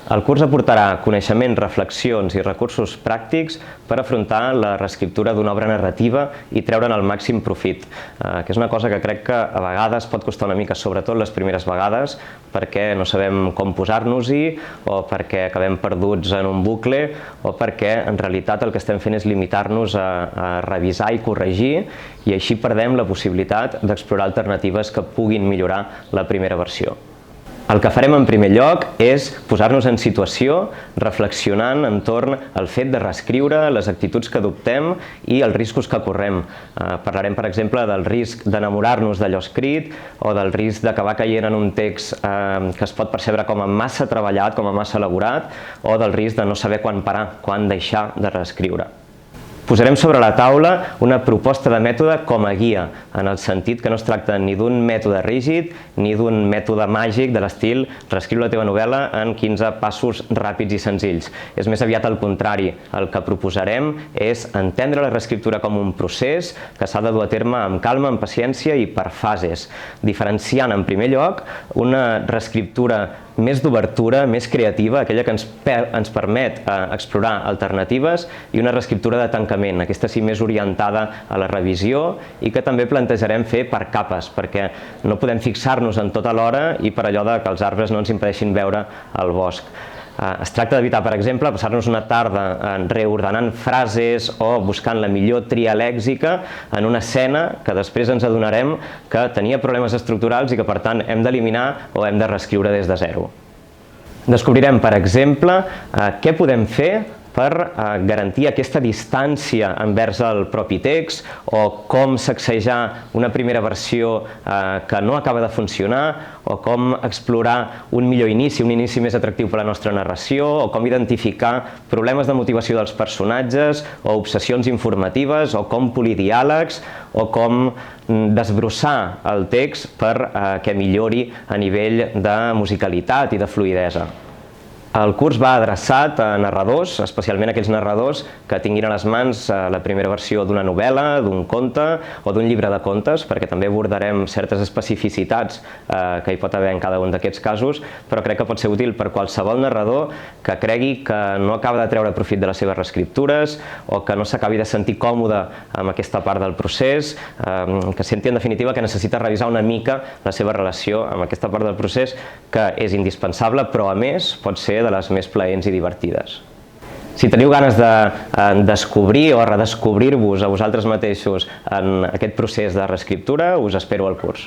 El curs aportarà coneixements, reflexions i recursos pràctics per afrontar la reescriptura d'una obra narrativa i treure'n el màxim profit, que és una cosa que crec que a vegades pot costar una mica, sobretot les primeres vegades, perquè no sabem com posar-nos-hi o perquè acabem perduts en un bucle o perquè en realitat el que estem fent és limitar-nos a revisar i corregir i així perdem la possibilitat d'explorar alternatives que puguin millorar la primera versió. El que farem en primer lloc és posar-nos en situació reflexionant entorn al fet de reescriure, les actituds que adoptem i els riscos que correm. Parlarem, per exemple, del risc d'enamorar-nos d'allò escrit o del risc d'acabar caient en un text que es pot percebre com a massa treballat, com a massa elaborat, o del risc de no saber quan parar, quan deixar de reescriure. Posarem sobre la taula una proposta de mètode com a guia, en el sentit que no es tracta ni d'un mètode rígid ni d'un mètode màgic de l'estil reescriu la teva novel·la en 15 passos ràpids i senzills. És més aviat al contrari. El que proposarem és entendre la reescriptura com un procés que s'ha de dur a terme amb calma, amb paciència i per fases, diferenciant en primer lloc una reescriptura més d'obertura, més creativa, aquella que ens permet explorar alternatives, i una reescriptura de tancament, aquesta sí més orientada a la revisió i que també plantejarem fer per capes, perquè no podem fixar-nos en tot alhora i per allò que els arbres no ens impedeixin veure el bosc. Es tracta d'evitar, per exemple, passar-nos una tarda reordenant frases o buscant la millor tria lèxica en una escena que després ens adonarem que tenia problemes estructurals i que, per tant, hem d'eliminar o hem de reescriure des de zero. Descobrirem, per exemple, què podem fer per garantir aquesta distància envers el propi text o com sacsejar una primera versió que no acaba de funcionar o com explorar un millor inici, un inici més atractiu per a la nostra narració o com identificar problemes de motivació dels personatges o obsessions informatives o com polir diàlegs o com desbrossar el text per que millori a nivell de musicalitat i de fluïdesa. El curs va adreçat a narradors, especialment aquells narradors que tinguin a les mans la primera versió d'una novel·la, d'un conte o d'un llibre de contes, perquè també abordarem certes especificitats que hi pot haver en cada un d'aquests casos, però crec que pot ser útil per qualsevol narrador que cregui que no acaba de treure profit de les seves reescriptures o que no s'acabi de sentir còmode amb aquesta part del procés, que senti en definitiva que necessita revisar una mica la seva relació amb aquesta part del procés, que és indispensable, però a més pot ser de les més plaents i divertides. Si teniu ganes de descobrir o redescobrir-vos a vosaltres mateixos en aquest procés de reescriptura, us espero al curs.